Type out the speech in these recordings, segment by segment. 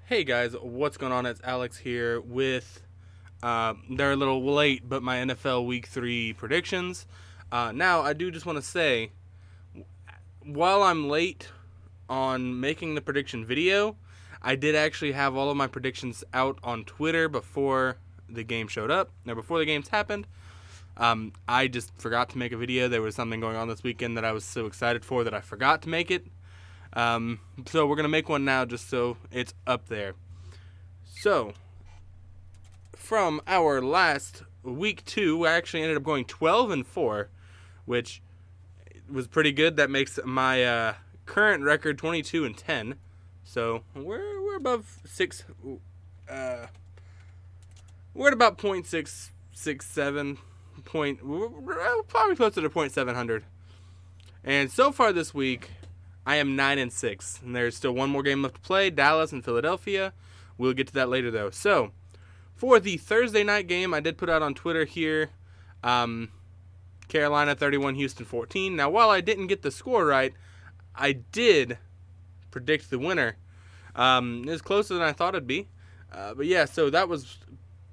Hey guys, what's going on? It's Alex here with they're a little late, but my NFL Week 3 predictions. Now, I do just want to say, while I'm late on making the prediction video, I did actually have all of my predictions out on Twitter before the game showed up, or before the games happened. I just forgot to make a video. There was something going on this weekend that I was so excited for that I forgot to make it. So we're going to make one now just so it's up there. So, from our last week 2, I actually ended up going 12-4, which was pretty good. That makes my current record 22-10. So, we're above 6, we're at about 0.667 point, we're probably closer to 0.700. And so far this week, I am 9-6, and there's still one more game left to play, Dallas and Philadelphia. We'll get to that later, though. So, for the Thursday night game, I did put out on Twitter here, Carolina 31, Houston 14. Now, while I didn't get the score right, I did predict the winner. It was closer than I thought it'd be. But yeah, so that was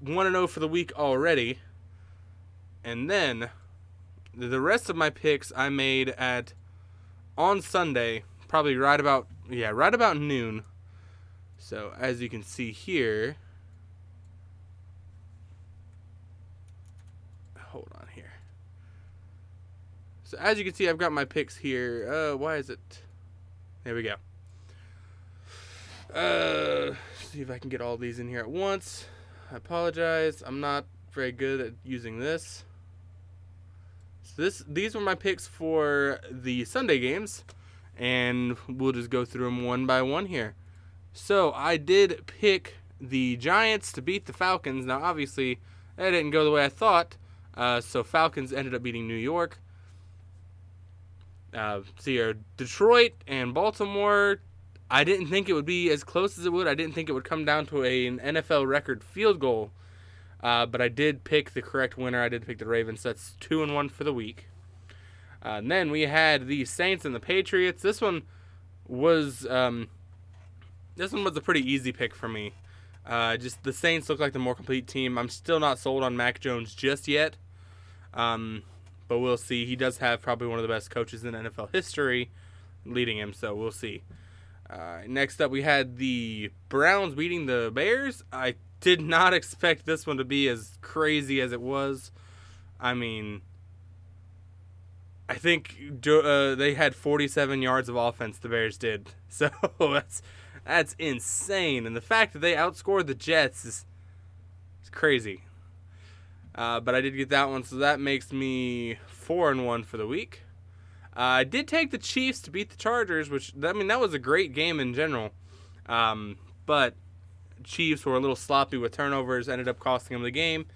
1-0 for the week already. And then, the rest of my picks I made on Sunday, probably right about noon. So, as you can see here, hold on here. So, as you can see, I've got my picks here. Why is it? There we go. See if I can get all these in here at once. I apologize. I'm not very good at using this. So these were my picks for the Sunday games, and we'll just go through them one by one here. So I did pick the Giants to beat the Falcons. Now, obviously, that didn't go the way I thought, so Falcons ended up beating New York. Detroit and Baltimore, I didn't think it would be as close as it would. I didn't think it would come down to an NFL record field goal. But I did pick the correct winner. I did pick the Ravens. So that's 2-1 for the week. And then we had the Saints and the Patriots. This one was a pretty easy pick for me. Just the Saints look like the more complete team. I'm still not sold on Mac Jones just yet. But we'll see. He does have probably one of the best coaches in NFL history leading him, so we'll see. Next up, we had the Browns beating the Bears. I did not expect this one to be as crazy as it was. I mean, I think they had 47 yards of offense, the Bears did. So that's insane. And the fact that they outscored the Jets is crazy. But I did get that one, so that makes me 4-1 for the week. I did take the Chiefs to beat the Chargers, that was a great game in general. But Chiefs were a little sloppy with turnovers, ended up costing them the game.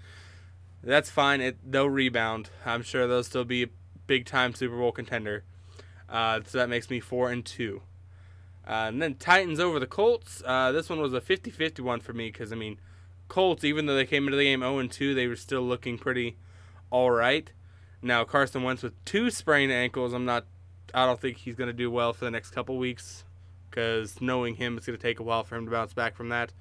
That's fine. They'll rebound. I'm sure they'll still be a big-time Super Bowl contender. So that makes me 4-2. And then Titans over the Colts. This one was a 50-50 one for me because, Colts, even though they came into the game 0-2, they were still looking pretty all right. Now, Carson Wentz with 2 sprained ankles, I don't think he's going to do well for the next couple weeks because knowing him, it's going to take a while for him to bounce back from that.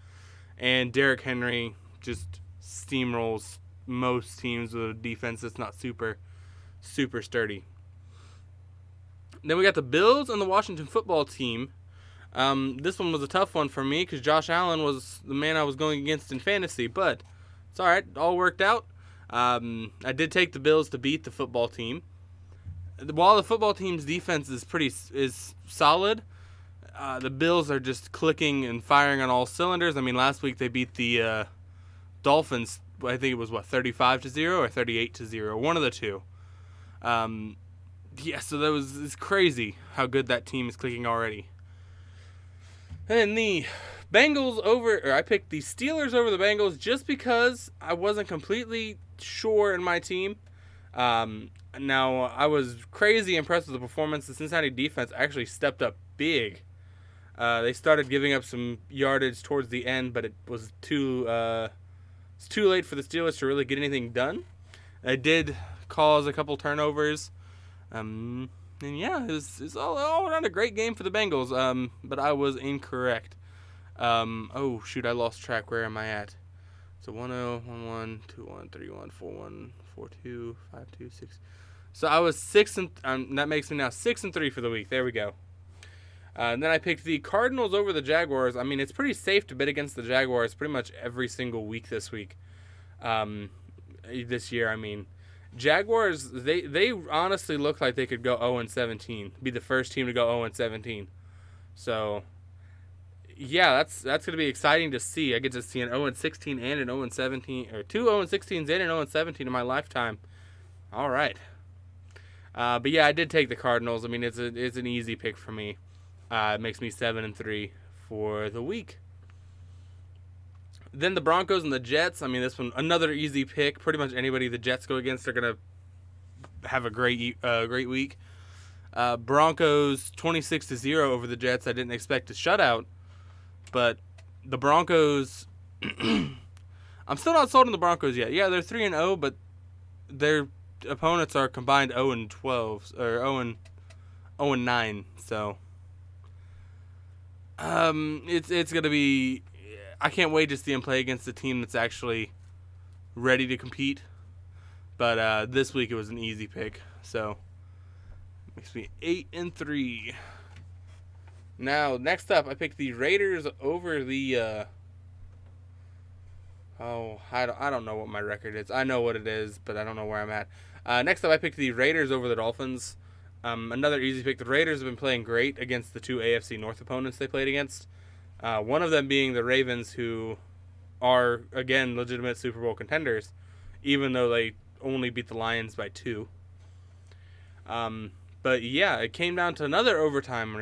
And Derrick Henry just steamrolls most teams with a defense that's not super, super sturdy. Then we got the Bills and the Washington football team. This one was a tough one for me because Josh Allen was the man I was going against in fantasy, but it's all right. It all worked out. I did take the Bills to beat the football team. While the football team's defense is solid, the Bills are just clicking and firing on all cylinders. Last week they beat the Dolphins. I think it was 35-0 or 38-0, one of the two. So it's crazy how good that team is clicking already. And the Bengals I picked the Steelers over the Bengals just because I wasn't completely sure in my team. Now, I was crazy impressed with the performance. The Cincinnati defense actually stepped up big. They started giving up some yardage towards the end, but it was too late for the Steelers to really get anything done. They did cause a couple turnovers. And yeah, it was all around a great game for the Bengals, but I was incorrect. Oh, shoot, I lost track. Where am I at? So 1-0, 1-1, 2-1, 3-1, 4-1, 4-2, 5-2, 6. So I was 6 and that makes me now 6-3 for the week. There we go. And then I picked the Cardinals over the Jaguars. I mean, it's pretty safe to bet against the Jaguars pretty much every single week this week. This year, I mean, Jaguars, they honestly look like they could go 0-17, be the first team to go 0-17. So, yeah, that's going to be exciting to see. I get to see an 0-16 and an 0-17, or two 0-16s and an 0-17 in my lifetime. All right. But yeah, I did take the Cardinals. I mean, it's an easy pick for me. It makes me 7-3 for the week. Then the Broncos and the Jets. I mean, this one, another easy pick. Pretty much anybody the Jets go against are going to have a great week. Broncos 26-0 over the Jets. I didn't expect a shutout, but the Broncos, I'm still not sold on the Broncos yet. Yeah, they're 3-0, but their opponents are combined 0-12 or 0-9. So it's going to be, I can't wait to see him play against a team that's actually ready to compete. But this week it was an easy pick. So it makes me 8-3. Now, next up, I picked the Raiders over the I don't know what my record is. I know what it is, but I don't know where I'm at. Next up, I picked the Raiders over the Dolphins. Another easy pick. The Raiders have been playing great against the two AFC North opponents they played against. One of them being the Ravens, who are, again, legitimate Super Bowl contenders, even though they only beat the Lions by 2. But yeah, it came down to another overtime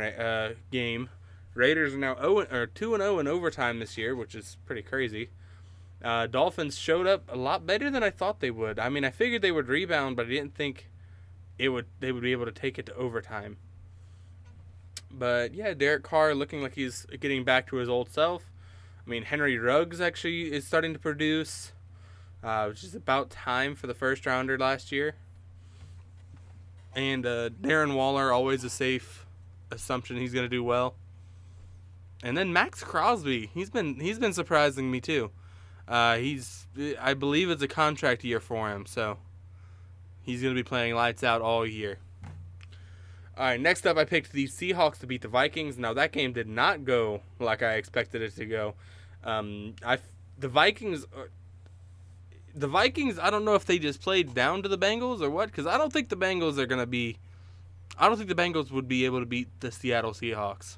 game. Raiders are now 2-0 in overtime this year, which is pretty crazy. Dolphins showed up a lot better than I thought they would. I mean, I figured they would rebound, but I didn't think they would be able to take it to overtime. But yeah, Derek Carr looking like he's getting back to his old self. I mean, Henry Ruggs actually is starting to produce, which is about time for the first rounder last year. And Darren Waller, always a safe assumption he's going to do well. And then Max Crosby, he's been surprising me too. I believe it's a contract year for him, so he's going to be playing lights out all year. All right, next up I picked the Seahawks to beat the Vikings. Now that game did not go like I expected it to go. The Vikings, I don't know if they just played down to the Bengals or what, because I don't think the Bengals would be able to beat the Seattle Seahawks.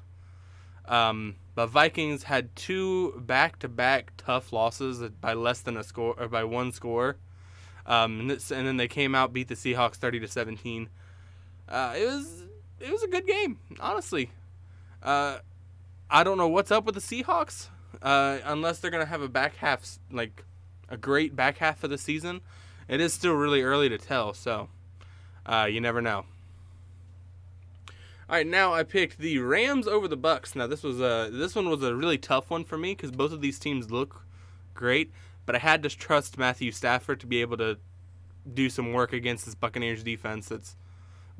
But Vikings had 2 back-to-back tough losses by less than a score, or by 1 score. And then they came out, beat the Seahawks 30-17. It was a good game, honestly. I don't know what's up with the Seahawks, unless they're gonna have a back half, like a great back half of the season. It is still really early to tell, so you never know. All right, now I picked the Rams over the Bucks. Now this one was a really tough one for me because both of these teams look great, but I had to trust Matthew Stafford to be able to do some work against this Buccaneers defense that's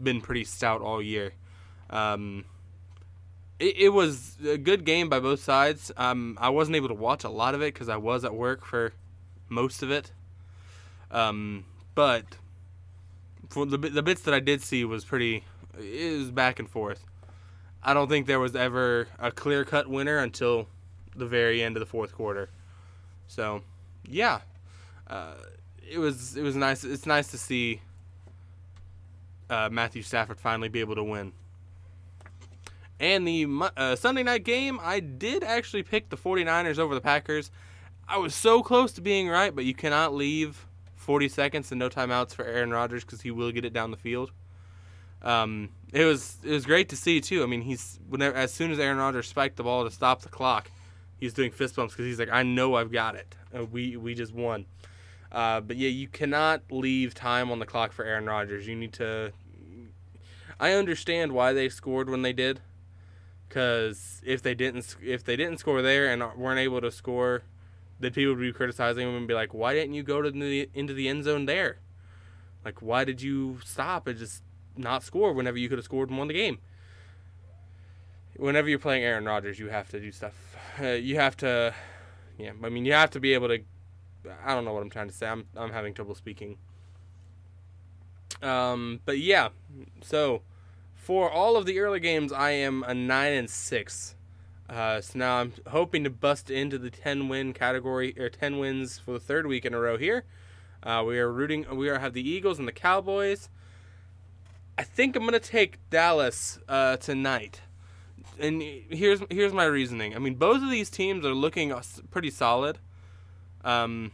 been pretty stout all year. It was a good game by both sides. I wasn't able to watch a lot of it because I was at work for most of it. But for the bits that I did see was it was back and forth. I don't think there was ever a clear-cut winner until the very end of the fourth quarter. So, yeah, it was nice. It's nice to see Matthew Stafford finally be able to win. And the Sunday night game, I did actually pick the 49ers over the Packers. I was so close to being right, but you cannot leave 40 seconds and no timeouts for Aaron Rodgers because he will get it down the field. It was great to see too. I mean, as soon as Aaron Rodgers spiked the ball to stop the clock, he's doing fist bumps because he's like, I know I've got it. We just won. But yeah, you cannot leave time on the clock for Aaron Rodgers. You need to. I understand why they scored when they did, because if they didn't score there and weren't able to score, then people would be criticizing them and be like, why didn't you go into the end zone there? Like, why did you stop and just not score whenever you could have scored and won the game? Whenever you're playing Aaron Rodgers, you have to do stuff you have to, yeah. I mean, you have to be able to. I don't know what I'm trying to say. I'm having trouble speaking. But yeah, so for all of the early games, I am a 9-6. So now I'm hoping to bust into the 10-win category, or 10 wins for the third week in a row here. We have the Eagles and the Cowboys. I think I'm gonna take Dallas tonight, and here's my reasoning. I mean, both of these teams are looking pretty solid. Now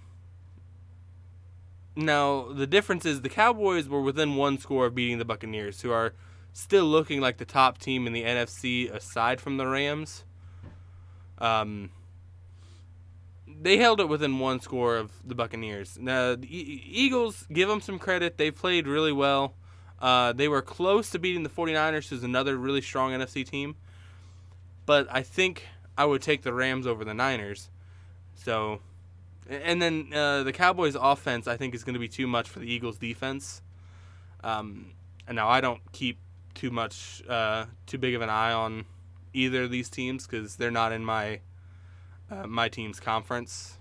the difference is the Cowboys were within one score of beating the Buccaneers, who are still looking like the top team in the NFC aside from the Rams. They held it within one score of the Buccaneers. Now, the Eagles, give them some credit. They played really well. They were close to beating the 49ers, who's another really strong NFC team. But I think I would take the Rams over the Niners. So, and then the Cowboys' offense, I think, is going to be too much for the Eagles' defense. And now I don't keep too big of an eye on either of these teams because they're not in my team's conference.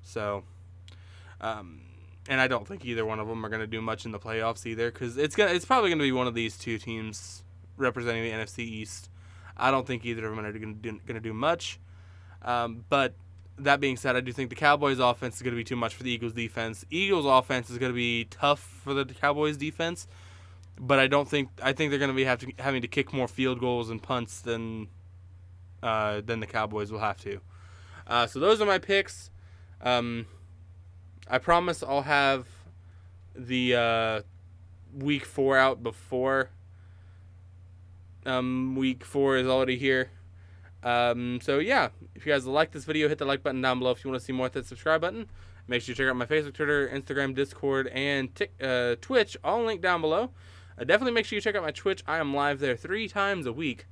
So, and I don't think either one of them are going to do much in the playoffs either because it's probably going to be one of these two teams representing the NFC East. I don't think either of them are going to do much. But that being said, I do think the Cowboys' offense is going to be too much for the Eagles' defense. Eagles' offense is going to be tough for the Cowboys' defense, but I think they're going to be having to kick more field goals and punts than the Cowboys will have to. So those are my picks. I promise I'll have the week 4 out before week 4 is already here. So yeah, if you guys like this video, hit the like button down below. If you want to see more, hit that subscribe button. Make sure you check out my Facebook, Twitter, Instagram, Discord, and Twitch, all linked down below. Definitely make sure you check out my Twitch. I am live there 3 times a week.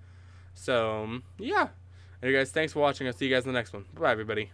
So yeah. Hey guys, thanks for watching. I'll see you guys in the next one. Bye everybody.